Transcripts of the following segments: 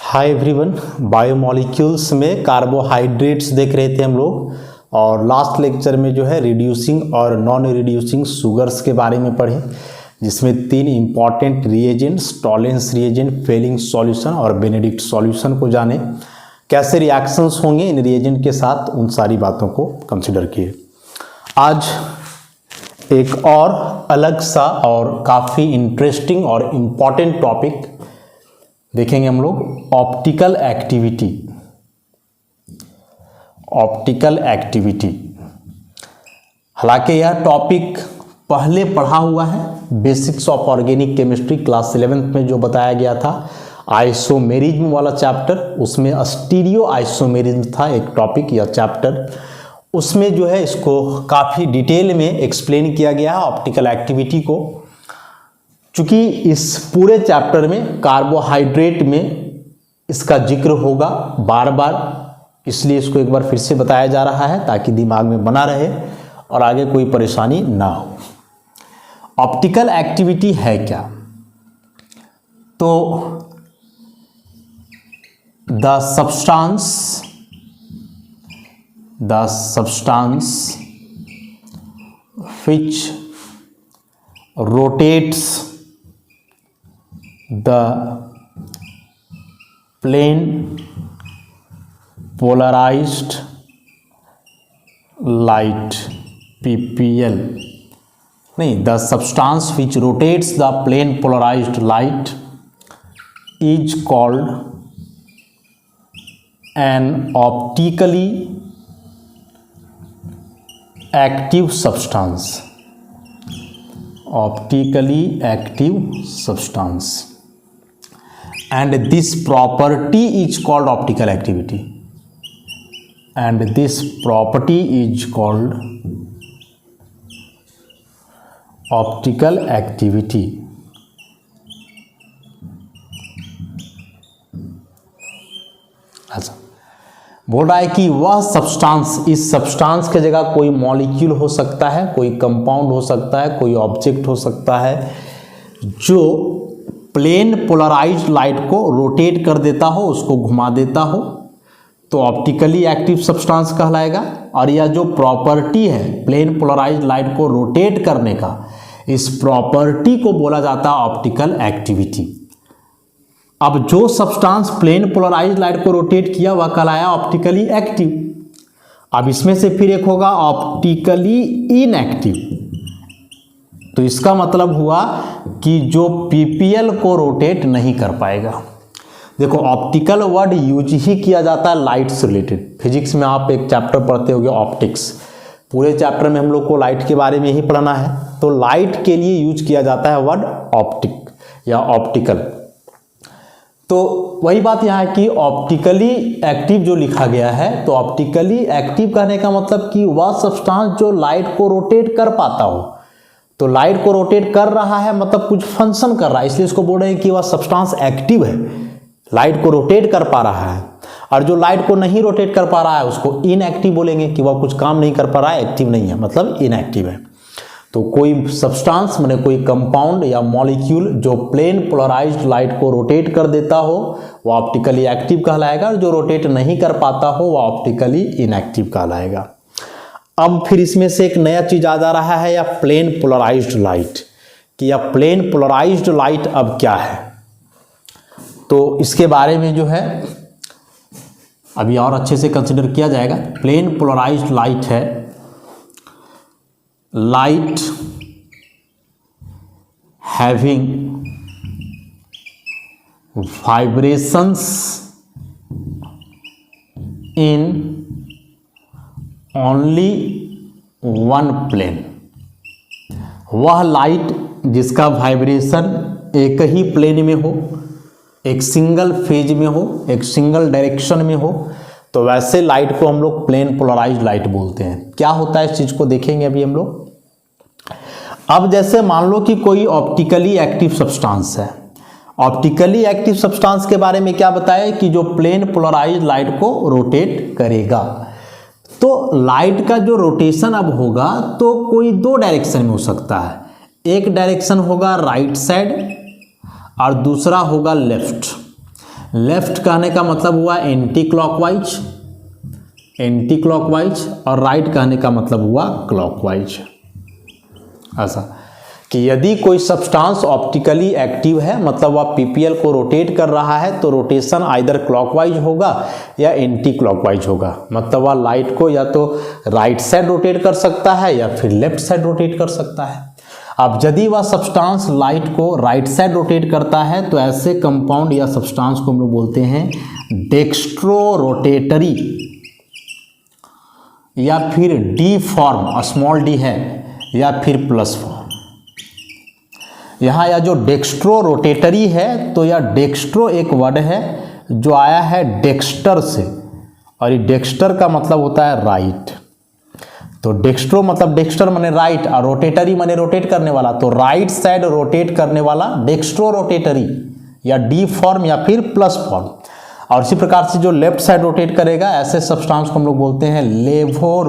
Hi everyone, biomolecules में carbohydrates देख रहे थे हम लोग। और लास्ट लेक्चर में जो है रिड्यूसिंग और नॉन रिड्यूसिंग शुगर्स के बारे में पढ़े, जिसमें तीन important reagents Tollens reagent, Fehling solution और बेनेडिक्ट सॉल्यूशन को जाने। कैसे रिएक्शंस होंगे इन रिएजेंट के साथ, उन सारी बातों को कंसिडर किए। आज एक और अलग सा और काफ़ी इंटरेस्टिंग और इम्पॉर्टेंट टॉपिक देखेंगे हम लोग, ऑप्टिकल एक्टिविटी। ऑप्टिकल एक्टिविटी, हालांकि यह टॉपिक पहले पढ़ा हुआ है, basics of organic chemistry class 11th में जो बताया गया था, आइसोमेरिज्म वाला चैप्टर, उसमें स्टीरियो आइसोमेरिज्म था एक टॉपिक या चैप्टर। उसमें जो है इसको काफ़ी डिटेल में एक्सप्लेन किया गया है ऑप्टिकल एक्टिविटी को। चूँकि इस पूरे चैप्टर में कार्बोहाइड्रेट में इसका जिक्र होगा बार बार, इसलिए इसको एक बार फिर से बताया जा रहा है ताकि दिमाग में बना रहे और आगे कोई परेशानी ना हो। ऑप्टिकल एक्टिविटी है क्या? तो the substance which rotates the plane polarized light PPL, नहीं, the substance which rotates the plane polarized light is called an optically active substance. Optically active substance, and this property is called optical activity, and this property is called optical activity. अच्छा, बोल रहा है कि वह substance, इस substance के जगह कोई मॉलिक्यूल हो सकता है, कोई कंपाउंड हो सकता है, कोई ऑब्जेक्ट हो सकता है जो प्लेन पोलराइज्ड लाइट को रोटेट कर देता हो, उसको घुमा देता हो, तो ऑप्टिकली एक्टिव सब्सटेंस कहलाएगा। और यह जो प्रॉपर्टी है प्लेन पोलराइज्ड लाइट को रोटेट करने का, इस प्रॉपर्टी को बोला जाता है ऑप्टिकल एक्टिविटी। अब जो सब्सटेंस प्लेन पोलराइज्ड लाइट को रोटेट किया वह कहलाया ऑप्टिकली एक्टिव। अब इसमें से फिर एक होगा ऑप्टिकली इनएक्टिव। तो इसका मतलब हुआ कि जो पीपीएल को रोटेट नहीं कर पाएगा। देखो, ऑप्टिकल वर्ड यूज ही किया जाता है लाइट से रिलेटेड। फिजिक्स में आप एक चैप्टर पढ़ते होगे ऑप्टिक्स, पूरे चैप्टर में हम लोग को लाइट के बारे में ही पढ़ना है, तो लाइट के लिए यूज किया जाता है वर्ड ऑप्टिक या ऑप्टिकल। तो वही बात यहाँ है कि ऑप्टिकली एक्टिव जो लिखा गया है, तो ऑप्टिकली एक्टिव कहने का मतलब कि वह सब्सटेंस जो लाइट को रोटेट कर पाता हो। तो लाइट को रोटेट कर रहा है मतलब कुछ फंक्शन कर रहा है, इसलिए इसको बोल रहे हैं कि वह सब्सटेंस एक्टिव है, लाइट को रोटेट कर पा रहा है। और जो लाइट को नहीं रोटेट कर पा रहा है उसको इनएक्टिव बोलेंगे कि वह कुछ काम नहीं कर पा रहा है, एक्टिव नहीं है, मतलब इनएक्टिव है। तो कोई सब्सटेंस माने कोई कंपाउंड या मॉलिक्यूल जो प्लेन पोलराइज्ड लाइट को रोटेट कर देता हो वह ऑप्टिकली एक्टिव कहलाएगा, और जो रोटेट नहीं कर पाता हो वह ऑप्टिकली इनएक्टिव कहलाएगा। अब फिर इसमें से एक नया चीज आ जा रहा है, या प्लेन पोलराइज्ड लाइट, कि यह प्लेन पोलराइज्ड लाइट अब क्या है। तो इसके बारे में जो है अभी और अच्छे से कंसिडर किया जाएगा। प्लेन पोलराइज्ड लाइट है light having vibrations in only one plane। वह लाइट जिसका वाइब्रेशन एक ही प्लेन में हो, एक सिंगल फेज में हो, एक सिंगल डायरेक्शन में हो, तो वैसे लाइट को हम लोग प्लेन पोलराइज्ड लाइट बोलते हैं। क्या होता है इस चीज को देखेंगे अभी हम लोग। अब जैसे मान लो कि कोई ऑप्टिकली एक्टिव सब्सटेंस है। ऑप्टिकली एक्टिव सब्सटेंस के बारे में क्या बताया कि जो प्लेन पोलराइज्ड लाइट को रोटेट करेगा। तो लाइट का जो रोटेशन अब होगा तो कोई दो डायरेक्शन में हो सकता है। एक डायरेक्शन होगा राइट साइड और दूसरा होगा लेफ्ट। लेफ्ट कहने का मतलब हुआ एंटी क्लॉकवाइज, और राइट कहने का मतलब हुआ क्लॉकवाइज। ऐसा कि यदि कोई सब्सटेंस ऑप्टिकली एक्टिव है, मतलब वह पीपीएल को रोटेट कर रहा है, तो रोटेशन आइदर क्लॉकवाइज होगा या एंटी क्लॉकवाइज होगा। मतलब वह लाइट को या तो राइट साइड रोटेट कर सकता है या फिर लेफ्ट साइड रोटेट कर सकता है। अब यदि वह सब्सटेंस लाइट को राइट साइड रोटेट करता है तो ऐसे कंपाउंड या सब्सटेंस को हम लोग बोलते हैं डेक्स्ट्रो रोटेटरी, या फिर डी फॉर्म, स्मॉल डी है, या फिर प्लस फॉर्म। यहाँ यह जो डेक्स्ट्रो रोटेटरी है, तो यह डेक्स्ट्रो एक वर्ड है जो आया है डेक्स्टर से, और ये डेक्स्टर का मतलब होता है राइट। तो डेक्स्ट्रो मतलब डेक्स्टर माने राइट, और रोटेटरी माने रोटेट करने वाला, तो राइट साइड रोटेट करने वाला डेक्स्ट्रो रोटेटरी, या डी फॉर्म या फिर प्लस फॉर्म। और इसी प्रकार से जो लेफ्ट साइड रोटेट करेगा, ऐसे सब्सटेंस को हम लोग बोलते हैं लेवो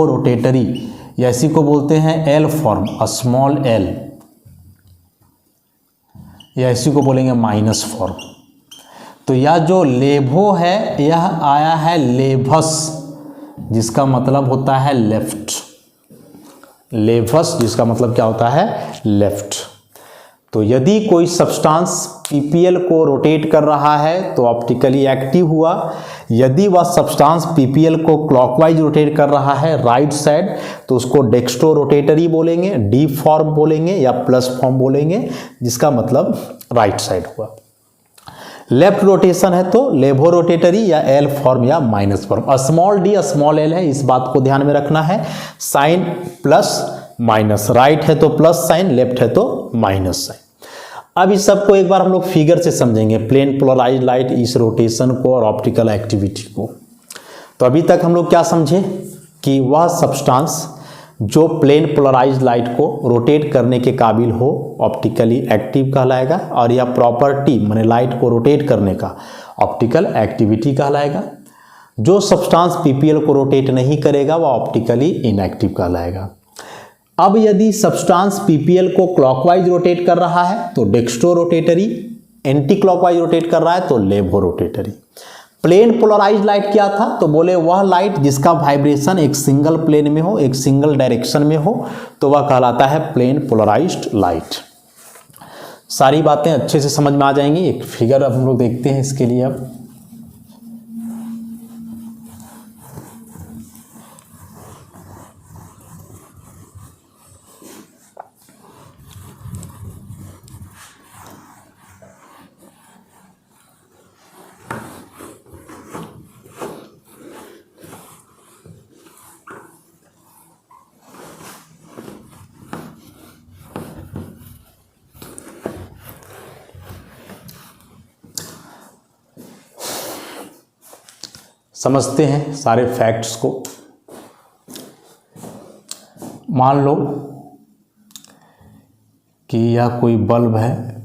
रोटेटरी, या इसी को बोलते हैं एल फॉर्म, स्मॉल एल, या इसी को बोलेंगे माइनस फॉर्म। तो यह जो लेवो है यह आया है लेवस, जिसका मतलब होता है लेफ्ट। लेवस जिसका मतलब क्या होता है, लेफ्ट। तो यदि कोई सब्सटेंस पीपीएल को रोटेट कर रहा है तो ऑप्टिकली एक्टिव हुआ। यदि वह सब्सटेंस पीपीएल को क्लॉकवाइज रोटेट कर रहा है राइट साइड, तो उसको डेक्स्ट्रो रोटेटरी बोलेंगे, डी फॉर्म बोलेंगे, या प्लस फॉर्म बोलेंगे, जिसका मतलब राइट साइड हुआ। लेफ्ट रोटेशन है तो लेवो रोटेटरी, या एल फॉर्म या minus form. Small D small L है, इस बात को ध्यान में रखना है। साइन प्लस माइनस, राइट है तो प्लस साइन, लेफ्ट है तो माइनस साइन। अब इस सबको एक बार हम लोग फिगर से समझेंगे, प्लेन पोलराइज्ड लाइट, इस रोटेशन को और ऑप्टिकल एक्टिविटी को। तो अभी तक हम लोग क्या समझे कि वह सब्सटेंस जो प्लेन पोलराइज्ड लाइट को रोटेट करने के काबिल हो ऑप्टिकली एक्टिव कहलाएगा, और यह प्रॉपर्टी माने लाइट को रोटेट करने का ऑप्टिकल एक्टिविटी कहलाएगा। जो सब्सटेंस पीपीएल को रोटेट नहीं करेगा वह ऑप्टिकली इनएक्टिव कहलाएगा। अब यदि सब्सटेंस पीपीएल को क्लॉकवाइज रोटेट कर रहा है तो dextrorotatory, anticlockwise rotate कर रहा है तो लेवो रोटेटरी। प्लेन पोलराइज्ड लाइट क्या था, तो बोले वह लाइट जिसका वाइब्रेशन एक सिंगल प्लेन में हो, एक सिंगल डायरेक्शन में हो, तो वह कहलाता है प्लेन पोलराइज्ड लाइट। सारी बातें अच्छे से समझ में आ जाएंगी। एक फिगर अब हम लोग देखते हैं इसके लिए। अब समझते हैं सारे फैक्ट्स को। मान लो कि यह कोई बल्ब है,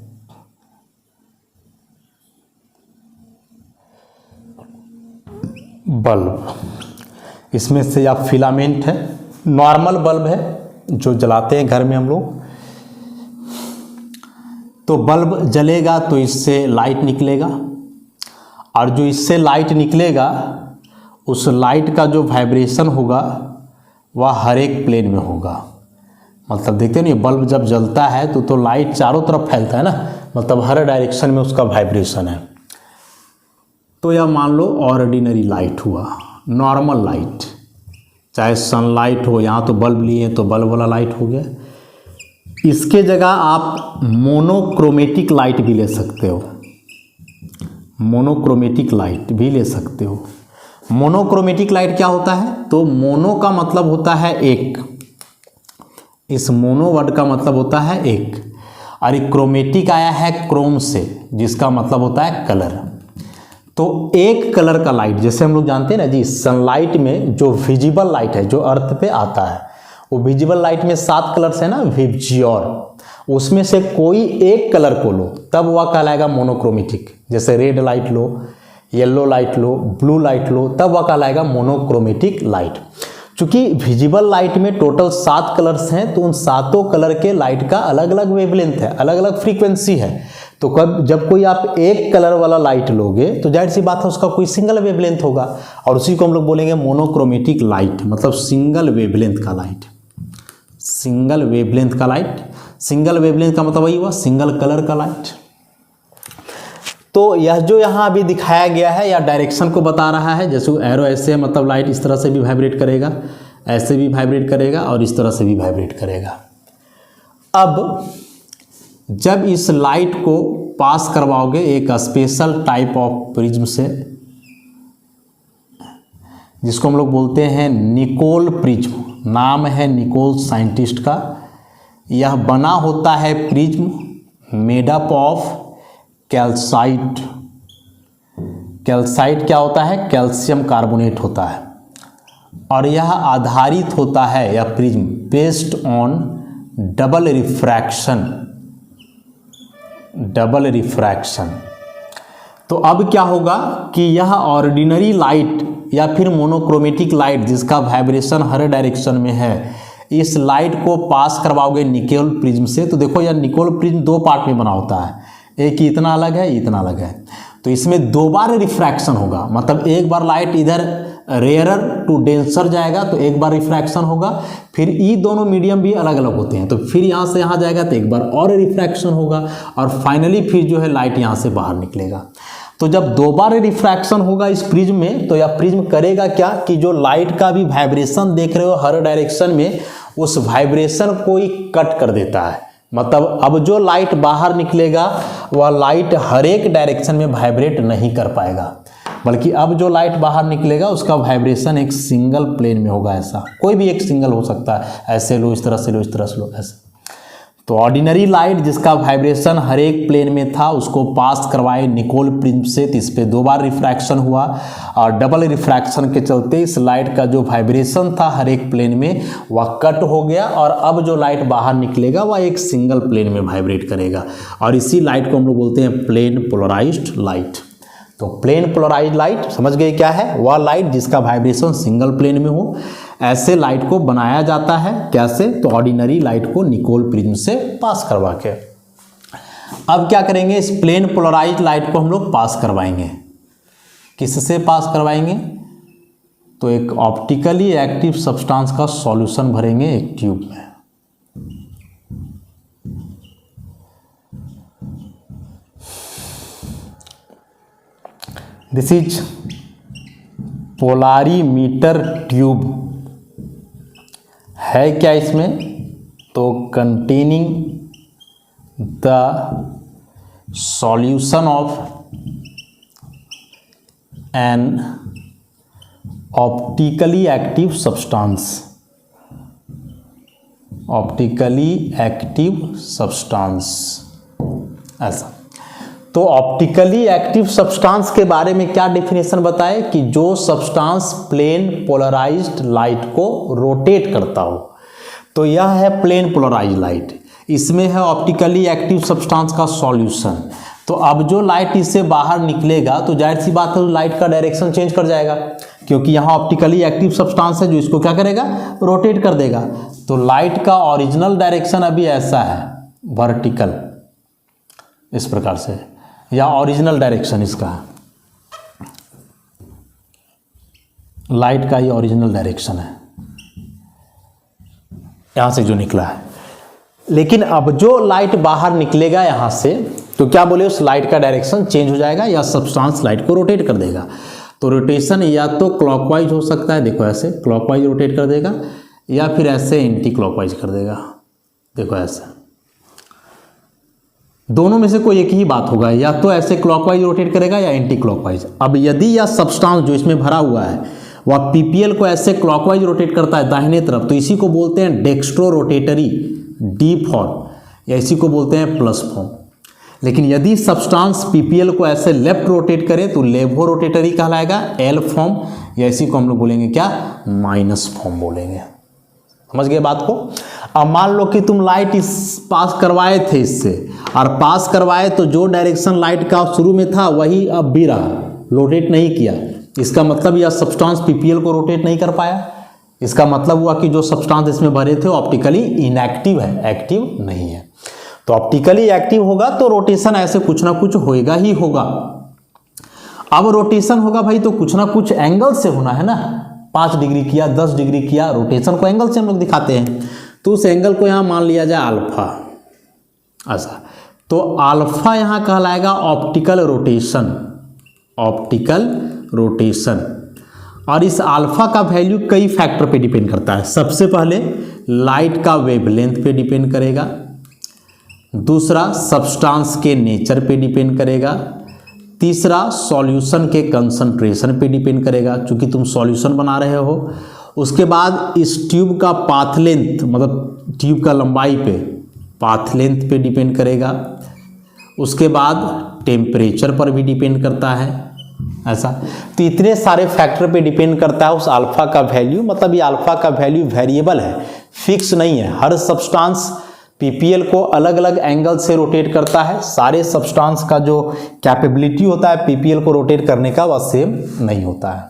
बल्ब, इसमें से या फिलामेंट है, नॉर्मल बल्ब है जो जलाते हैं घर में हम लोग। तो बल्ब जलेगा तो इससे लाइट निकलेगा, और जो इससे लाइट निकलेगा उस लाइट का जो वाइब्रेशन होगा वह हर एक प्लेन में होगा। मतलब देखते हैं ना, ये बल्ब जब जलता है तो लाइट चारों तरफ फैलता है ना, मतलब हर डायरेक्शन में उसका वाइब्रेशन है। तो यह मान लो ऑर्डिनरी लाइट हुआ, नॉर्मल लाइट, चाहे सनलाइट हो, यहाँ तो बल्ब लिए तो बल्ब वाला लाइट हो गया। इसके जगह आप मोनोक्रोमेटिक लाइट भी ले सकते हो, मोनोक्रोमेटिक लाइट भी ले सकते हो। मोनोक्रोमेटिक लाइट क्या होता है, तो मोनो का मतलब होता है एक, इस मोनो वर्ड का मतलब होता है एक, और एक क्रोमेटिक आया है क्रोम से, जिसका मतलब होता है कलर। तो एक कलर का लाइट, जैसे हम लोग जानते हैं ना जी, सनलाइट में जो विजिबल लाइट है जो अर्थ पे आता है, वो विजिबल लाइट में 7 कलर्स है ना, विजियोर, उसमें से कोई एक कलर को लो तब वह कहलाएगा मोनोक्रोमेटिक। जैसे रेड लाइट लो, येलो लाइट लो, ब्लू लाइट लो, तब वह कहलाएगा मोनोक्रोमेटिक लाइट। चूंकि विजिबल लाइट में टोटल 7 कलर्स हैं, तो उन सातों कलर के लाइट का अलग अलग वेवलेंथ है, अलग अलग फ्रीक्वेंसी है। तो कब जब कोई आप एक कलर वाला लाइट लोगे तो जाहिर सी बात है उसका कोई सिंगल वेवलेंथ होगा, और उसी को हम लोग बोलेंगे मोनोक्रोमेटिक लाइट, मतलब सिंगल वेवलेंथ का लाइट। सिंगल वेवलेंथ का लाइट, सिंगल वेवलेंथ का मतलब वही हुआ सिंगल कलर का लाइट। तो यह जो यहाँ अभी दिखाया गया है या डायरेक्शन को बता रहा है, जैसे एरो ऐसे है मतलब लाइट इस तरह से भी वाइब्रेट करेगा, ऐसे भी वाइब्रेट करेगा और इस तरह से भी वाइब्रेट करेगा। अब जब इस लाइट को पास करवाओगे एक स्पेशल टाइप ऑफ प्रिज्म से, जिसको हम लोग बोलते हैं निकोल प्रिज्म, नाम है निकोल साइंटिस्ट का। यह बना होता है prism made up of calcite. Calcite क्या होता है? कैल्शियम कार्बोनेट होता है, और यह आधारित होता है यह prism based on double refraction. Double refraction. तो अब क्या होगा कि यह ऑर्डिनरी लाइट या फिर मोनोक्रोमेटिक लाइट जिसका वाइब्रेशन हर डायरेक्शन में है, इस लाइट को पास करवाओगे निकोल प्रिज्म से। तो देखो यह निकोल प्रिज्म 2 पार्ट में बना होता है, एक इतना अलग है, इतना अलग है। तो इसमें 2 बार रिफ्रैक्शन होगा, मतलब एक बार लाइट इधर रेयरर टू डेंसर जाएगा तो एक बार रिफ्रैक्शन होगा, फिर ये दोनों मीडियम भी अलग अलग होते हैं, तो फिर यहाँ से यहाँ जाएगा तो एक बार और रिफ्रैक्शन होगा, और फाइनली फिर जो है लाइट यहाँ से बाहर निकलेगा। तो जब 2 बार रिफ्रैक्शन होगा इस प्रिज्म में, तो यह प्रिज्म करेगा क्या कि जो लाइट का भी वाइब्रेशन देख रहे हो हर डायरेक्शन में, उस वाइब्रेशन को ही कट कर देता है। मतलब अब जो लाइट बाहर निकलेगा वह लाइट हर एक डायरेक्शन में वाइब्रेट नहीं कर पाएगा, बल्कि अब जो लाइट बाहर निकलेगा उसका वाइब्रेशन एक सिंगल प्लेन में होगा। ऐसा कोई भी एक सिंगल हो सकता है, ऐसे लो, इस तरह से लो, इस तरह से लो, ऐसे। तो ऑर्डिनरी लाइट जिसका वाइब्रेशन हर एक प्लेन में था उसको पास करवाए निकोल प्रिज्म से, तो इस पर 2 बार रिफ्रैक्शन हुआ, और डबल रिफ्रैक्शन के चलते इस लाइट का जो वाइब्रेशन था हर एक प्लेन में वह कट हो गया, और अब जो लाइट बाहर निकलेगा वह एक सिंगल प्लेन में वाइब्रेट करेगा, और इसी लाइट को हम लोग बोलते हैं प्लेन पोलराइज्ड लाइट। तो प्लेन पोलराइज्ड लाइट समझ गए क्या है? वह लाइट जिसका वाइब्रेशन सिंगल प्लेन में हो, ऐसे लाइट को बनाया जाता है। कैसे? तो ऑर्डिनरी लाइट को निकोल प्रिज्म से पास करवा के। अब क्या करेंगे, इस प्लेन पोलराइज्ड लाइट को हम लोग पास करवाएंगे। किससे पास करवाएंगे? तो एक ऑप्टिकली एक्टिव सब्सटेंस का सॉल्यूशन भरेंगे एक ट्यूब में। This is polarimeter tube. है क्या इसमें? तो containing the solution of N optically active substance. Optically active substance, ऐसा। तो ऑप्टिकली एक्टिव सब्सटेंस के बारे में क्या डेफिनेशन बताए कि जो सब्सटेंस प्लेन पोलराइज्ड लाइट को रोटेट करता हो, तो यह है प्लेन पोलराइज्ड लाइट। इसमें है ऑप्टिकली एक्टिव सब्सटेंस का सॉल्यूशन। तो अब जो लाइट इससे बाहर निकलेगा तो जाहिर सी बात है लाइट का डायरेक्शन चेंज कर जाएगा, क्योंकि यहाँ ऑप्टिकली एक्टिव सब्सटेंस है जो इसको क्या करेगा, रोटेट कर देगा। तो लाइट का ओरिजिनल डायरेक्शन अभी ऐसा है, वर्टिकल, इस प्रकार से, या ओरिजिनल डायरेक्शन इसका है, लाइट का ये ओरिजिनल डायरेक्शन है यहां से जो निकला है। लेकिन अब जो लाइट बाहर निकलेगा यहां से, तो क्या बोले, उस लाइट का डायरेक्शन चेंज हो जाएगा या सब्सटेंस लाइट को रोटेट कर देगा। तो रोटेशन या तो क्लॉकवाइज हो सकता है, देखो ऐसे क्लॉकवाइज रोटेट कर देगा, या फिर ऐसे एंटी क्लॉकवाइज कर देगा, देखो ऐसे। दोनों में से कोई एक ही बात होगा, या तो ऐसे क्लॉकवाइज रोटेट करेगा या एंटी क्लॉकवाइज। अब यदि यह सब्सटेंस जो इसमें भरा हुआ है वह पीपीएल को ऐसे क्लॉकवाइज रोटेट करता है दाहिने तरफ, तो इसी को बोलते हैं डेक्स्ट्रो रोटेटरी, डी फॉर्म, या इसी को बोलते हैं प्लस फॉर्म। लेकिन यदि सब्सटेंस पीपीएल को ऐसे लेफ्ट रोटेट करे तो लेवो रोटेटरी कहलाएगा, एल फॉर्म, या इसी को हम लोग बोलेंगे क्या, माइनस फॉर्म बोलेंगे। समझ गए बात को? अब मान लो कि तुम लाइट इस पास करवाए थे इससे, और पास करवाए तो जो डायरेक्शन लाइट का शुरू में था वही अब भी रहा, रोटेट नहीं किया। इसका मतलब यह सब्सटेंस पीपीएल को रोटेट नहीं कर पाया, इसका मतलब हुआ कि जो सब्सटेंस इसमें भरे थे ऑप्टिकली इनएक्टिव है, एक्टिव नहीं है। तो ऑप्टिकली एक्टिव होगा तो रोटेशन ऐसे कुछ ना कुछ होएगा ही होगा। अब रोटेशन होगा भाई तो कुछ ना कुछ एंगल से होना है ना, 5 डिग्री किया, 10 डिग्री किया, रोटेशन को एंगल से हम लोग दिखाते हैं। तो उस एंगल को यहाँ मान लिया जाए अल्फा, ऐसा। तो अल्फा यहाँ कहलाएगा ऑप्टिकल रोटेशन, ऑप्टिकल रोटेशन। और इस अल्फा का वैल्यू कई फैक्टर पे डिपेंड करता है। सबसे पहले लाइट का वेवलेंथ पे डिपेंड करेगा, दूसरा सब्सटेंस के नेचर पे डिपेंड करेगा, तीसरा सॉल्यूशन के कंसंट्रेशन पे डिपेंड करेगा, चूंकि तुम सॉल्यूशन बना रहे हो। उसके बाद इस ट्यूब का पाथ लेंथ, मतलब ट्यूब का लंबाई पे, पाथ लेंथ पे डिपेंड करेगा। उसके बाद टेम्परेचर पर भी डिपेंड करता है, ऐसा। तो इतने सारे फैक्टर पे डिपेंड करता है उस अल्फा का वैल्यू। मतलब ये अल्फा का वैल्यू वेरिएबल है, फिक्स नहीं है। हर सब्सटेंस पीपीएल को अलग अलग एंगल से रोटेट करता है। सारे सब्सटेंस का जो कैपेबिलिटी होता है पीपीएल को रोटेट करने का, वह सेम नहीं होता है।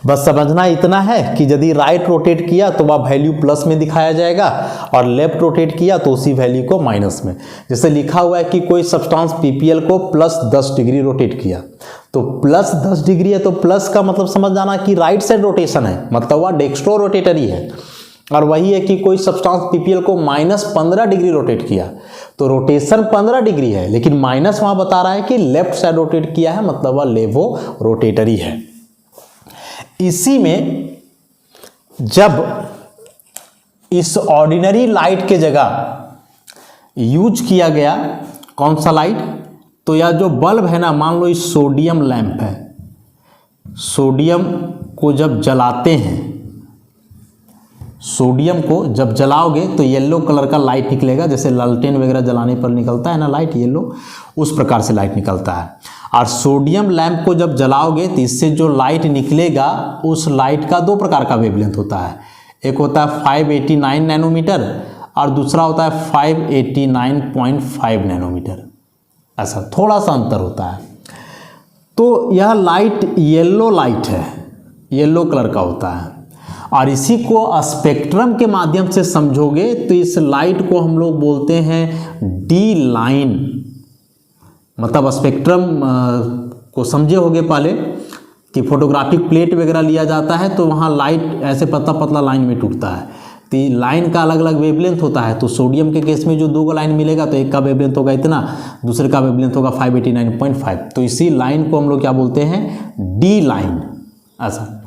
बस समझना इतना है कि यदि राइट रोटेट किया तो वह वैल्यू प्लस में दिखाया जाएगा, और लेफ्ट रोटेट किया तो उसी वैल्यू को माइनस में। जैसे लिखा हुआ है कि कोई सब्सटेंस पीपीएल को प्लस 10 डिग्री रोटेट किया, तो प्लस 10 डिग्री है तो प्लस का मतलब समझ जाना कि राइट साइड रोटेशन है, मतलब वह डेक्स्ट्रो रोटेटरी है। और वही है कि कोई सब्सटेंस पीपीएल को माइनस 15 डिग्री रोटेट किया, तो रोटेशन 15 डिग्री है, लेकिन माइनस वहां बता रहा है कि लेफ्ट साइड रोटेट किया है, मतलब वह लेवो रोटेटरी है। इसी में जब इस ऑर्डिनरी लाइट के जगह यूज किया गया कौन सा लाइट, तो यह जो बल्ब है ना, मान लो इस सोडियम लैंप है, सोडियम को जब जलाते हैं, सोडियम को जब जलाओगे तो येलो कलर का लाइट निकलेगा, जैसे लालटेन वगैरह जलाने पर निकलता है ना लाइट येलो, उस प्रकार से लाइट निकलता है। और सोडियम लैंप को जब जलाओगे तो इससे जो लाइट निकलेगा, उस लाइट का 2 प्रकार का वेवलेंथ होता है। एक होता है 589 नैनोमीटर और दूसरा होता है 589.5 नैनोमीटर, ऐसा थोड़ा सा अंतर होता है। तो यह लाइट येलो लाइट है, येलो कलर का होता है। और इसी को स्पेक्ट्रम के माध्यम से समझोगे तो इस लाइट को हम लोग बोलते हैं डी लाइन। मतलब स्पेक्ट्रम को समझे होगे पहले कि फोटोग्राफिक प्लेट वगैरह लिया जाता है तो वहाँ लाइट ऐसे पतला पतला लाइन में टूटता है, तो लाइन का अलग अलग वेवलेंथ होता है। तो सोडियम के केस में जो 2 लाइन मिलेगा तो एक का वेवलेंथ होगा इतना, दूसरे का वेवलेंथ होगा 589.5। तो इसी लाइन को हम लोग क्या बोलते हैं, डी लाइन, ऐसा।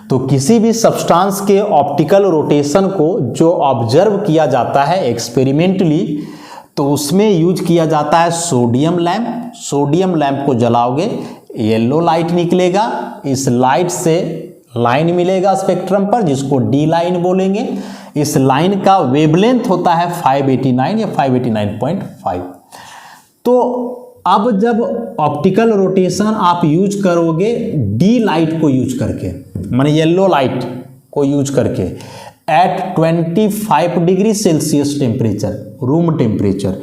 तो किसी भी सब्सटेंस के ऑप्टिकल रोटेशन को जो ऑब्जर्व किया जाता है एक्सपेरिमेंटली, तो उसमें यूज किया जाता है सोडियम लैंप। सोडियम लैंप को जलाओगे, येलो लाइट निकलेगा, इस लाइट से लाइन मिलेगा स्पेक्ट्रम पर, जिसको डी लाइन बोलेंगे। इस लाइन का वेवलेंथ होता है 589 या 589.5। तो अब जब ऑप्टिकल रोटेशन आप यूज करोगे डी लाइट को यूज करके, माने येलो लाइट को यूज करके, at 25 degree Celsius temperature, room temperature,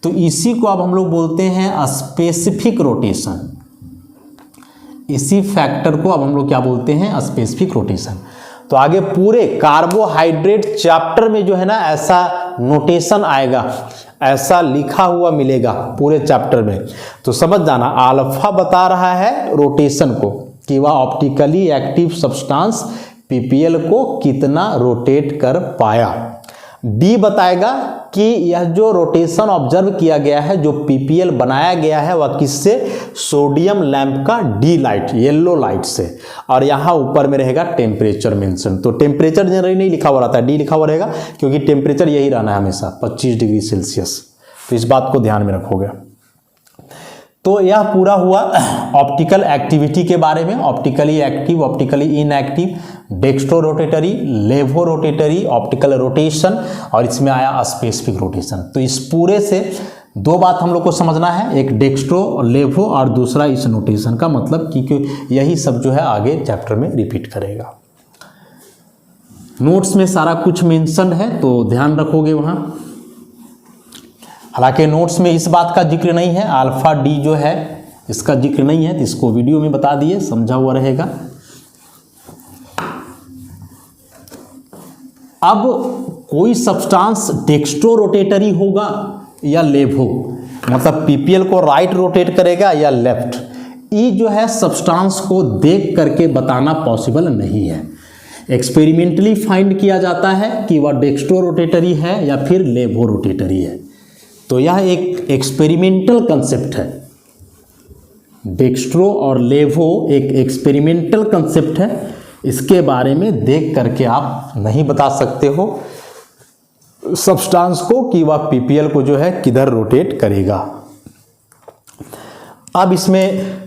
तो इसी को अब हम लोग बोलते हैं स्पेसिफिक रोटेशन। इसी फैक्टर को अब हम लोग क्या बोलते हैं, स्पेसिफिक रोटेशन। तो आगे पूरे कार्बोहाइड्रेट चैप्टर में जो है ना ऐसा नोटेशन आएगा, ऐसा लिखा हुआ मिलेगा पूरे चैप्टर में। तो समझ जाना अल्फा बता रहा है रोटेशन को कि वह ऑप्टिकली एक्टिव सब्सटेंस पीपीएल को कितना रोटेट कर पाया। डी बताएगा कि यह जो रोटेशन ऑब्जर्व किया गया है, जो पीपीएल बनाया गया है, वह किससे, सोडियम लैंप का डी लाइट, येलो लाइट से। और यहाँ ऊपर में रहेगा टेम्परेचर मेंशन। तो टेम्परेचर जनरली नहीं लिखा हुआ रहता है, डी लिखा हुआ रहेगा, क्योंकि टेम्परेचर यही रहना है हमेशा 25 डिग्री सेल्सियस। तो इस बात को ध्यान में रखोगे। तो यह पूरा हुआ ऑप्टिकल एक्टिविटी के बारे में, optically active, optically inactive, dextrorotatory, laevorotatory, optical rotation, और इसमें आया स्पेसिफिक रोटेशन। तो इस पूरे से 2 बात हम लोग को समझना है, एक डेक्स्ट्रो लेवो और दूसरा इस नोटेशन का मतलब, क्योंकि यही सब जो है आगे चैप्टर में रिपीट करेगा। नोट्स में सारा कुछ मेंशन है तो ध्यान रखोगे वहाँ। हालांकि नोट्स में इस बात का जिक्र नहीं है, अल्फा डी जो है इसका जिक्र नहीं है, तो इसको वीडियो में बता दिए, समझा हुआ रहेगा। अब कोई सब्सटेंस डेक्स्ट्रो रोटेटरी होगा या लेवो, मतलब पीपीएल को राइट रोटेट करेगा या लेफ्ट, ये जो है सब्सटेंस को देख करके बताना पॉसिबल नहीं है। एक्सपेरिमेंटली फाइंड किया जाता है कि वह डेक्स्ट्रो रोटेटरी है या फिर लेवो रोटेटरी है। तो यह एक एक्सपेरिमेंटल कंसेप्ट है। डेक्स्ट्रो और लेवो एक एक्सपेरिमेंटल कंसेप्ट है, इसके बारे में देख करके आप नहीं बता सकते हो सब्सटेंस को कि वह पीपीएल को जो है किधर रोटेट करेगा। अब इसमें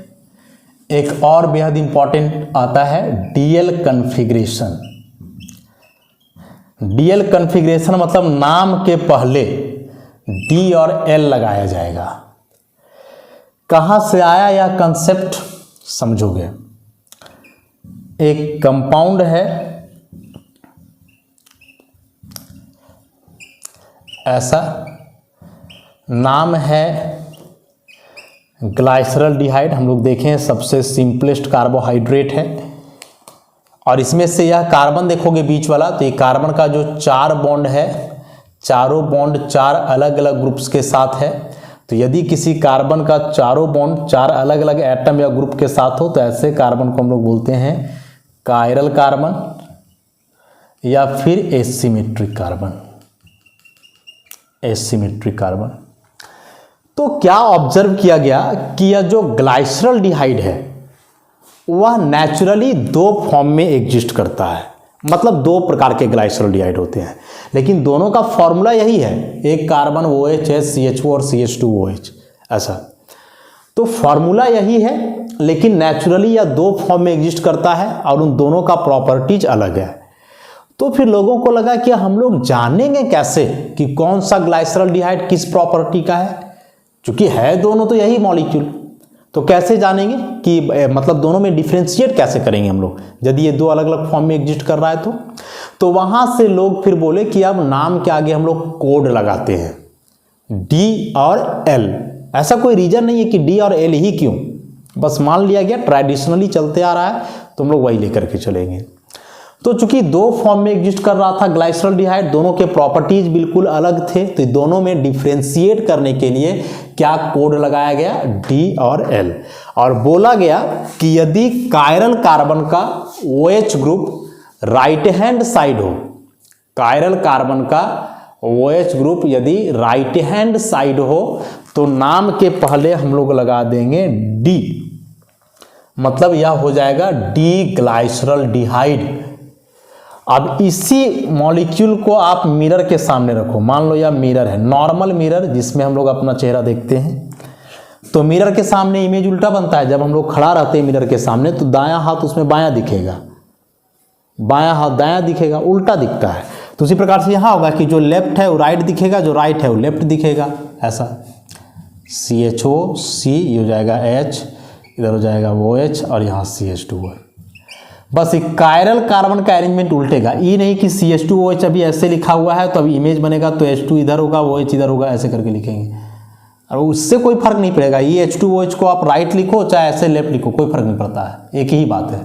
एक और बेहद इंपॉर्टेंट आता है डीएल कन्फिग्रेशन। डीएल कन्फिग्रेशन मतलब नाम के पहले डी और एल लगाया जाएगा। कहां से आया यह कंसेप्ट समझोगे। एक कंपाउंड है, ऐसा नाम है ग्लाइसरल्डिहाइड, हम लोग देखें सबसे सिंपलेस्ट कार्बोहाइड्रेट है, और इसमें से यह कार्बन देखोगे बीच वाला, तो ये कार्बन का जो 4 बॉन्ड है, चारों बॉन्ड 4 अलग अलग ग्रुप्स के साथ है। तो यदि किसी कार्बन का चारों बॉन्ड 4 अलग अलग एटम या ग्रुप के साथ हो तो ऐसे कार्बन को हम लोग बोलते हैं कायरल कार्बन या फिर एसिमेट्रिक कार्बन। Asymmetric carbon. तो क्या ऑब्जर्व किया गया कि यह जो ग्लाइसरल्डिहाइड है वह नेचुरली 2 फॉर्म में एग्जिस्ट करता है, मतलब 2 प्रकार के ग्लाइसरल्डिहाइड होते हैं, लेकिन दोनों का फॉर्मूला यही है, एक कार्बन OH है, CH2 और CH2OH, ऐसा। तो फॉर्मूला यही है, लेकिन नेचुरली यह 2 फॉर्म में एग्जिस्ट करता है और उन दोनों का प्रॉपर्टीज अलग है। तो फिर लोगों को लगा कि हम लोग जानेंगे कैसे कि कौन सा ग्लाइसरल्डिहाइड किस प्रॉपर्टी का है, क्योंकि है दोनों तो यही मॉलिक्यूल, तो कैसे जानेंगे कि मतलब दोनों में डिफ्रेंशिएट कैसे करेंगे हम लोग यदि ये 2 अलग अलग फॉर्म में एग्जिस्ट कर रहा है। तो वहां से लोग फिर बोले कि अब नाम के आगे हम लोग कोड लगाते हैं, डी और एल। ऐसा कोई रीजन नहीं है कि डी और एल ही क्यों, बस मान लिया गया, ट्रेडिशनली चलते आ रहा है तो हम लोग वही लेकर के चलेंगे। तो चूंकि 2 फॉर्म में एग्जिस्ट कर रहा था ग्लाइसरल्डिहाइड, दोनों के प्रॉपर्टीज बिल्कुल अलग थे, तो दोनों में डिफ्रेंशिएट करने के लिए क्या कोड लगाया गया, डी और एल, और बोला गया कि यदि कायरल कार्बन का OH group right hand side हो, कायरल कार्बन का OH ग्रुप यदि राइट हैंड साइड हो तो नाम के पहले हम लोग लगा देंगे डी, मतलब यह हो जाएगा डी ग्लाइसरल्डिहाइड। अब इसी मॉलिक्यूल को आप मिरर के सामने रखो, मान लो यह मिरर है, नॉर्मल मिरर जिसमें हम लोग अपना चेहरा देखते हैं, तो मिरर के सामने इमेज उल्टा बनता है। जब हम लोग खड़ा रहते हैं मिरर के सामने तो दायां हाथ उसमें बायां दिखेगा, बायां हाथ दायां दिखेगा, उल्टा दिखता है। तो उसी प्रकार से यहाँ होगा कि जो लेफ्ट है वो राइट दिखेगा, जो राइट है वो लेफ्ट दिखेगा, ऐसा। CHO ये हो जाएगा H, इधर हो जाएगा OH और यहाँ CH2 है। बस एक कायरल कार्बन का अरेंजमेंट उल्टेगा, ये नहीं कि CH2OH अभी ऐसे लिखा हुआ है तो अभी इमेज बनेगा तो H2 इधर होगा OH इधर होगा, ऐसे करके लिखेंगे, और उससे कोई फर्क नहीं पड़ेगा। ये H2OH को आप राइट लिखो चाहे ऐसे लेफ्ट लिखो, कोई फर्क नहीं पड़ता है, एक ही बात है।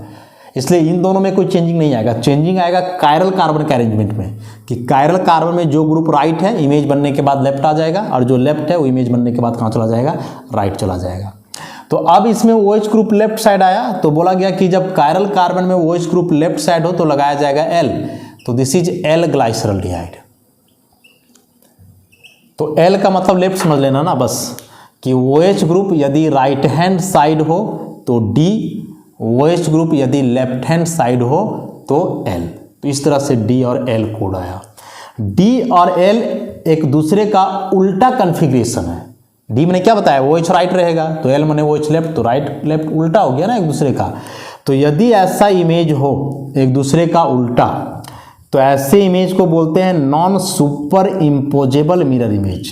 इसलिए इन दोनों में कोई चेंजिंग नहीं आएगा। चेंजिंग आएगा कायरल कार्बन के अरेंजमेंट में, कि कायरल कार्बन में जो ग्रुप राइट है इमेज बनने के बाद लेफ्ट आ जाएगा, और जो लेफ्ट है वो इमेज बनने के बाद कहाँ चला जाएगा, राइट चला जाएगा। तो अब इसमें OH ग्रुप लेफ्ट साइड आया तो बोला गया कि जब कायरल कार्बन में OH ग्रुप लेफ्ट साइड हो तो लगाया जाएगा L, तो दिस इज L ग्लाइसरल्डिहाइड। तो L का मतलब लेफ्ट समझ लेना ना बस, कि OH ग्रुप यदि राइट हैंड साइड हो तो D, OH ग्रुप यदि लेफ्ट हैंड साइड हो तो L। तो इस तरह से D और L कोड आया। D और L एक दूसरे का उल्टा कन्फिग्रेशन है। डी मैंने क्या बताया, OH राइट रहेगा, तो L मैंने OH लेफ्ट, तो राइट लेफ्ट उल्टा हो गया ना एक दूसरे का। तो यदि ऐसा इमेज हो एक दूसरे का उल्टा तो ऐसे इमेज को बोलते हैं non super imposable mirror image.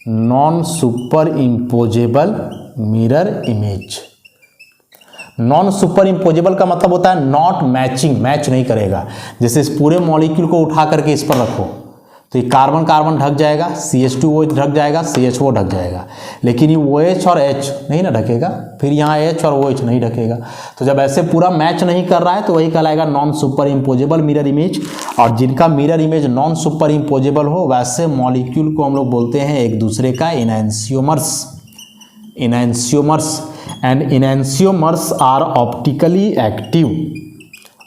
Non super imposable mirror image. Non super imposable का मतलब होता है नॉट मैचिंग, मैच नहीं करेगा। जैसे इस पूरे मॉलिक्यूल को उठा करके इस पर रखो तो ये कार्बन कार्बन ढक जाएगा, CH2OH ढक जाएगा, CHO ढक जाएगा, लेकिन ये OH और H नहीं ना ढकेगा, फिर यहाँ H और OH नहीं ढकेगा। तो जब ऐसे पूरा मैच नहीं कर रहा है तो वही कहलाएगा non super imposable mirror image. और जिनका mirror image non super imposable हो वैसे मॉलिक्यूल को हम लोग बोलते हैं एक दूसरे का enantiomers. Enantiomers and enantiomers are optically active.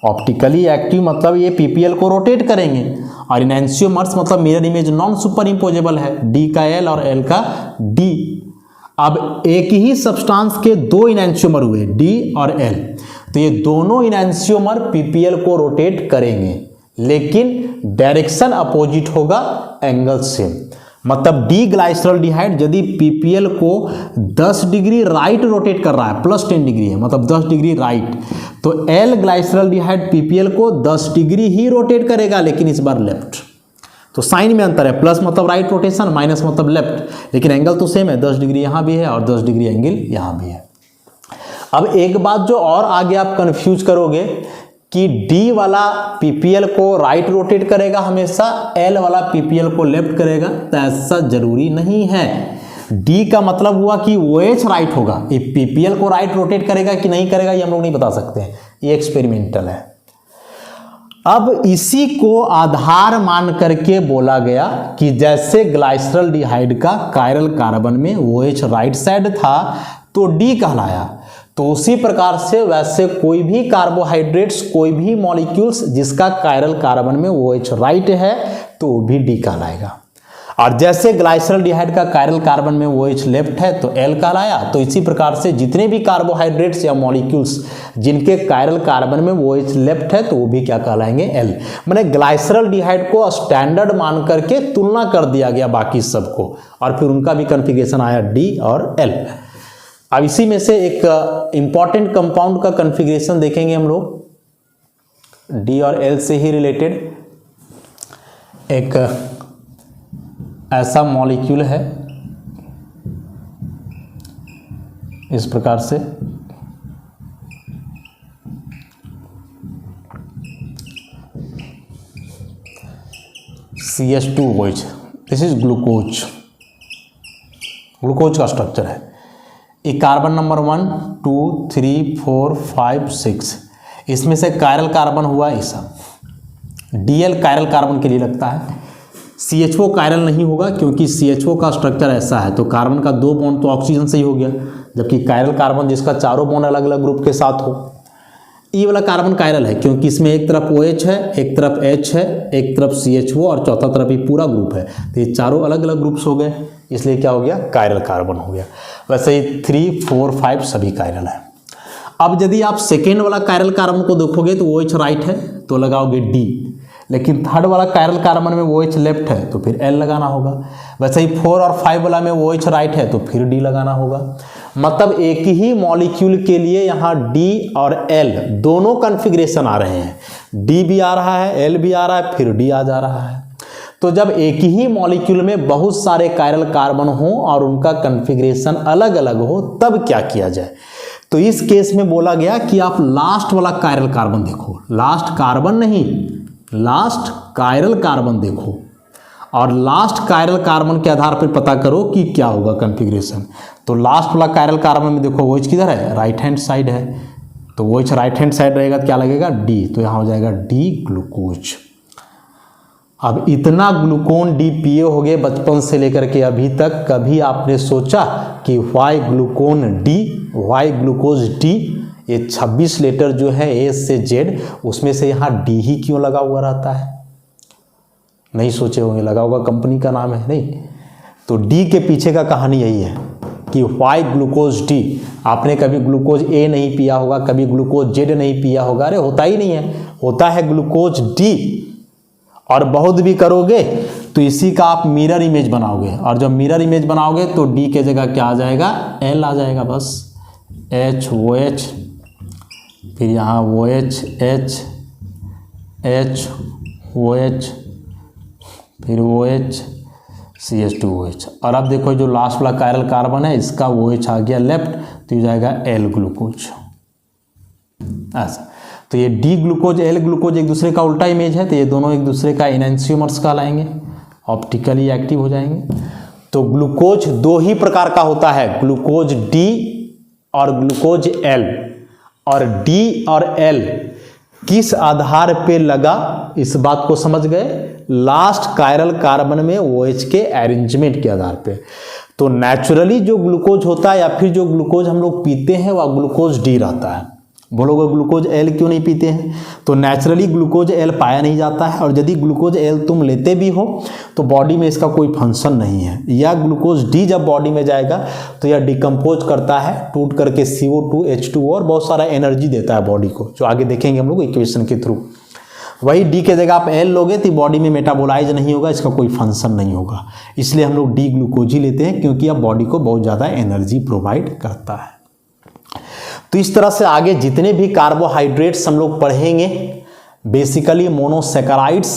Optically active मतलब ये PPL को रोटेट करेंगे, और इनैंसियोमर्स मतलब mirror image non superimposable है, D का L और L का D। अब एक ही सब्सटेंस के दो इनैंसियोमर हुए, D और L, तो ये दोनों इनैंसियोमर PPL को रोटेट करेंगे, लेकिन डायरेक्शन अपोजिट होगा, एंगल सेम। मतलब D ग्लाइसरॉल्डिहाइड यदि PPL को 10 डिग्री राइट रोटेट कर रहा है, +10 डिग्री है मतलब 10 डिग्री राइट, तो L ग्लाइसरॉल्डिहाइड PPL को 10 डिग्री ही रोटेट करेगा, लेकिन इस बार लेफ्ट। तो साइन में अंतर है, प्लस मतलब राइट रोटेशन, माइनस मतलब लेफ्ट, लेकिन एंगल तो सेम है, 10 डिग्री यहाँ भी है और 10 डिग्री एंगल यहाँ भी है। अब एक बात जो और आगे आप कंफ्यूज करोगे कि D वाला PPL को राइट रोटेट करेगा हमेशा, L वाला PPL को लेफ्ट करेगा, तो ऐसा जरूरी नहीं है। D का मतलब हुआ कि OH राइट होगा, ये PPL को राइट रोटेट करेगा कि नहीं करेगा ये हम लोग नहीं बता सकते हैं, ये एक्सपेरिमेंटल है। अब इसी को आधार मान करके बोला गया कि जैसे ग्लाइसरॉल्डिहाइड का कायरल कार्बन में OH राइट साइड था तो D कहलाया, तो उसी प्रकार से वैसे कोई भी कार्बोहाइड्रेट्स, कोई भी मॉलिक्यूल्स जिसका कायरल कार्बन में OH राइट है तो वो भी D कहलाएगा। और जैसे ग्लाइसरॉल्डिहाइड का कायरल कार्बन में OH लेफ्ट है तो L कहलाया, तो इसी प्रकार से जितने भी कार्बोहाइड्रेट्स या मॉलिक्यूल्स जिनके कायरल कार्बन में OH लेफ्ट है तो वो भी क्या कहलाएंगे, L। मैंने ग्लाइसरॉल्डिहाइड को स्टैंडर्ड मान करके तुलना कर दिया गया बाकी सबको, और फिर उनका भी कन्फिग्रेशन आया D और L। अब इसी में से एक इंपॉर्टेंट कंपाउंड का कन्फिग्रेशन देखेंगे हम लोग, D और L से ही रिलेटेड। एक ऐसा मॉलिक्यूल है इस प्रकार से, CH2OH, this is glucose. Glucose का स्ट्रक्चर है, ये कार्बन नंबर 1 2 3 4 5 6, इसमें से कायरल कार्बन हुआ ऐसा, DL कायरल कार्बन के लिए लगता है, CHO कायरल नहीं होगा क्योंकि CHO का स्ट्रक्चर ऐसा है, तो कार्बन का 2 बॉन्ड तो ऑक्सीजन से ही हो गया, जबकि कायरल कार्बन जिसका चारों बॉन्ड अलग अलग ग्रुप के साथ हो, ये वाला कार्बन कायरल है क्योंकि इसमें एक तरफ OH है, एक तरफ H है, एक तरफ CHO और चौथा तरफ ही पूरा ग्रुप है, तो ये चारों अलग अलग ग्रुप्स हो गए, इसलिए क्या हो गया, कायरल कार्बन हो गया। वैसे ही 3 4 5 सभी कायरल है। अब यदि आप सेकेंड वाला कायरल कार्बन को देखोगे तो OH राइट है तो लगाओगे D, लेकिन थर्ड वाला कायरल कार्बन में OH लेफ्ट है तो फिर L लगाना होगा। वैसे ही 4 और 5 वाला में OH राइट है तो फिर D लगाना होगा। मतलब एक ही मॉलिक्यूल के लिए यहाँ D और L दोनों कन्फिग्रेशन आ रहे हैं, D भी आ रहा है, L भी आ रहा है, फिर D आ जा रहा है। तो जब एक ही मॉलिक्यूल में बहुत सारे कायरल कार्बन हो और उनका कन्फिग्रेशन अलग अलग हो तब क्या किया जाए, तो इस केस में बोला गया कि आप लास्ट वाला कायरल कार्बन देखो, लास्ट कार्बन नहीं, लास्ट कायरल कार्बन देखो, और लास्ट कायरल कार्बन के आधार पर पता करो कि क्या होगा कन्फिग्रेशन। तो लास्ट वाला कायरल कार्बन में देखो OH किधर है, राइट हैंड साइड है, तो OH राइट हैंड साइड रहेगा तो क्या लगेगा, D, तो यहाँ हो जाएगा D ग्लूकोज। अब इतना ग्लूकोन D पिए हो गए बचपन से लेकर के अभी तक, कभी आपने सोचा कि why Glucon D, why glucose D, ये 26 लेटर जो है A से Z, उसमें से यहाँ D ही क्यों लगा हुआ रहता है? नहीं सोचे होंगे, लगा होगा कंपनी का नाम है, नहीं। तो D के पीछे का कहानी यही है कि वाई ग्लूकोज D। आपने कभी ग्लूकोज A नहीं पिया होगा, कभी ग्लूकोज Z नहीं पिया होगा, अरे होता ही नहीं है, होता है ग्लूकोज D। और बहुत भी करोगे तो इसी का आप मिरर इमेज बनाओगे, और जब मिरर इमेज बनाओगे तो D के जगह क्या आ जाएगा, L आ जाएगा, बस H OH, फिर यहाँ OH H H OH, फिर OH CH2OH। और अब देखो जो लास्ट वाला कायरल कार्बन है इसका OH आ गया लेफ्ट, तो ये जाएगा L ग्लूकोज, ऐसा। तो ये D ग्लूकोज L ग्लूकोज एक दूसरे का उल्टा इमेज है, तो ये दोनों एक दूसरे का इनैंसियोमर्स कहलाएंगे। ऑप्टिकली एक्टिव हो जाएंगे। तो ग्लूकोज दो ही प्रकार का होता है, ग्लूकोज डी और ग्लूकोज एल। और डी और एल किस आधार पे लगा, इस बात को समझ गए, लास्ट कायरल कार्बन में OH के अरेंजमेंट के आधार पे। तो नेचुरली जो ग्लूकोज होता है या फिर जो ग्लूकोज हम लोग पीते हैं वह ग्लूकोज डी रहता है। बोलोगे ग्लूकोज एल क्यों नहीं पीते हैं, तो नेचुरली ग्लूकोज एल पाया नहीं जाता है, और यदि ग्लूकोज एल तुम लेते भी हो तो बॉडी में इसका कोई फंक्शन नहीं है। या ग्लूकोज डी जब बॉडी में जाएगा तो यह डिकम्पोज करता है, टूट करके CO2 H2O और बहुत सारा एनर्जी देता है बॉडी को, जो आगे देखेंगे हम लोग इक्वेशन के थ्रू। वही डी के जगह आप एल लोगे तो बॉडी में मेटाबोलाइज नहीं होगा, इसका कोई फंक्शन नहीं होगा, इसलिए हम लोग डी ग्लूकोज ही लेते हैं, क्योंकि यह बॉडी को बहुत ज़्यादा एनर्जी प्रोवाइड करता है। तो इस तरह से आगे जितने भी कार्बोहाइड्रेट्स हम लोग पढ़ेंगे, बेसिकली मोनोसैकेराइड्स,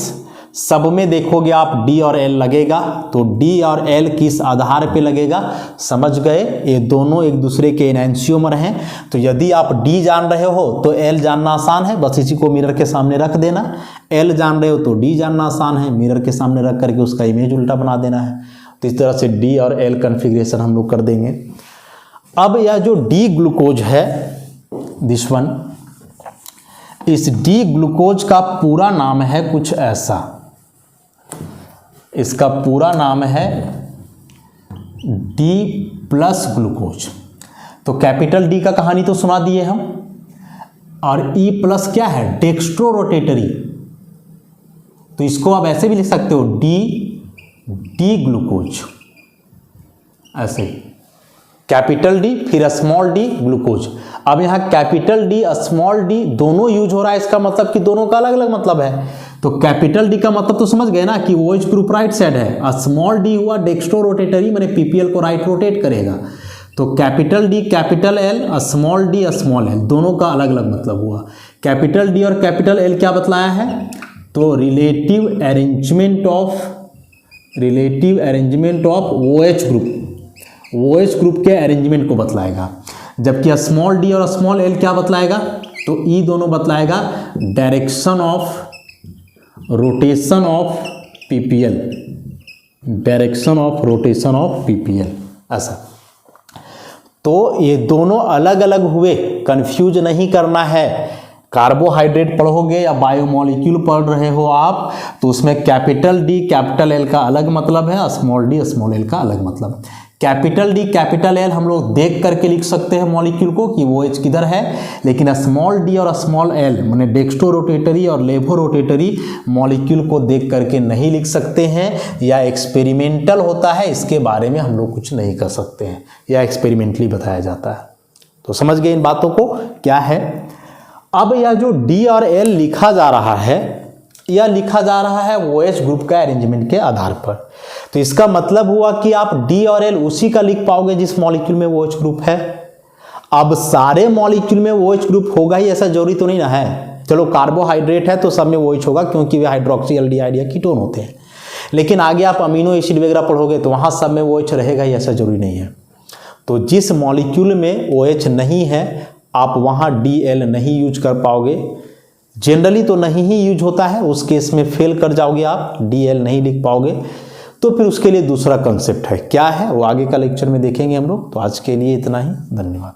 सब में देखोगे आप डी और एल लगेगा। तो डी और एल किस आधार पे लगेगा, समझ गए, ये दोनों एक दूसरे के एनेंशियोमर हैं। तो यदि आप डी जान रहे हो तो एल जानना आसान है, बस इसी को मिरर के सामने रख देना। एल जान रहे हो तो डी जानना आसान है, मिरर के सामने रख करके उसका इमेज उल्टा बना देना है। तो इस तरह से डी और एल कन्फिग्रेशन हम लोग कर देंगे। अब यह जो डी ग्लूकोज है, दिस वन, इस डी ग्लूकोज का पूरा नाम है कुछ ऐसा, इसका पूरा नाम है डी प्लस ग्लूकोज। तो कैपिटल डी का कहानी तो सुना दिए हम, और ई प्लस क्या है, डेक्स्ट्रो रोटेटरी। तो इसको आप ऐसे भी लिख सकते हो, डी ग्लूकोज, ऐसे कैपिटल डी फिर स्मॉल डी ग्लूकोज। अब यहाँ कैपिटल डी स्मॉल डी दोनों यूज हो रहा है, इसका मतलब कि दोनों का अलग अलग मतलब है। तो कैपिटल डी का मतलब तो समझ गए ना कि OH ग्रुप राइट साइड है, स्मॉल डी हुआ डेक्स्ट्रो रोटेटरी, मैंने PPL को राइट रोटेट करेगा। तो capital D capital L, small D small L, दोनों का अलग अलग मतलब हुआ। कैपिटल डी और कैपिटल एल क्या बतलाया है, तो relative arrangement of OH group, OH group के अरेंजमेंट को बतलाएगा। जबकि स्मॉल डी और स्मॉल एल क्या बतलाएगा, तो ई दोनों बतलाएगा direction of rotation of PPL, direction of rotation of PPL, ऐसा। तो ये दोनों अलग अलग हुए, कंफ्यूज नहीं करना है। कार्बोहाइड्रेट पढ़ोगे या बायोमोलिक्यूल पढ़ रहे हो आप, तो उसमें कैपिटल डी कैपिटल एल का अलग मतलब है, स्मॉल डी स्मॉल एल का अलग मतलब। कैपिटल डी कैपिटल एल हम लोग देख करके लिख सकते हैं मॉलिक्यूल को कि वो OH किधर है, लेकिन स्मॉल डी और स्मॉल एल माने डेक्स्ट्रो रोटेटरी और लेवो रोटेटरी मॉलिक्यूल को देख करके नहीं लिख सकते हैं, या एक्सपेरिमेंटल होता है, इसके बारे में हम लोग कुछ नहीं कर सकते हैं, या एक्सपेरिमेंटली बताया जाता है। तो समझ गए इन बातों को क्या है। अब यह जो डी और एल लिखा जा रहा है, यह लिखा जा रहा है OH ग्रुप का अरेंजमेंट के आधार पर। तो इसका मतलब हुआ कि आप डी और एल उसी का लिख पाओगे जिस मॉलिक्यूल में OH ग्रुप है। अब सारे मॉलिक्यूल में OH ग्रुप होगा ही ऐसा जरूरी तो नहीं ना है। चलो कार्बोहाइड्रेट है तो सब में OH होगा, क्योंकि वे हाइड्रोक्सी एल्डिहाइड या कीटोन होते हैं। लेकिन आगे आप अमीनो एसिड वगैरह पढ़ोगे तो वहाँ सब में OH रहेगा ही, ऐसा जरूरी नहीं है। तो जिस मॉलिक्यूल में OH नहीं है आप वहाँ DL नहीं यूज कर पाओगे। जनरली तो नहीं ही यूज होता है, उस केस में फेल कर जाओगे आप, DL नहीं लिख पाओगे। तो फिर उसके लिए दूसरा कंसेप्ट है, क्या है वो आगे का लेक्चर में देखेंगे हम लोग। तो आज के लिए इतना ही, धन्यवाद।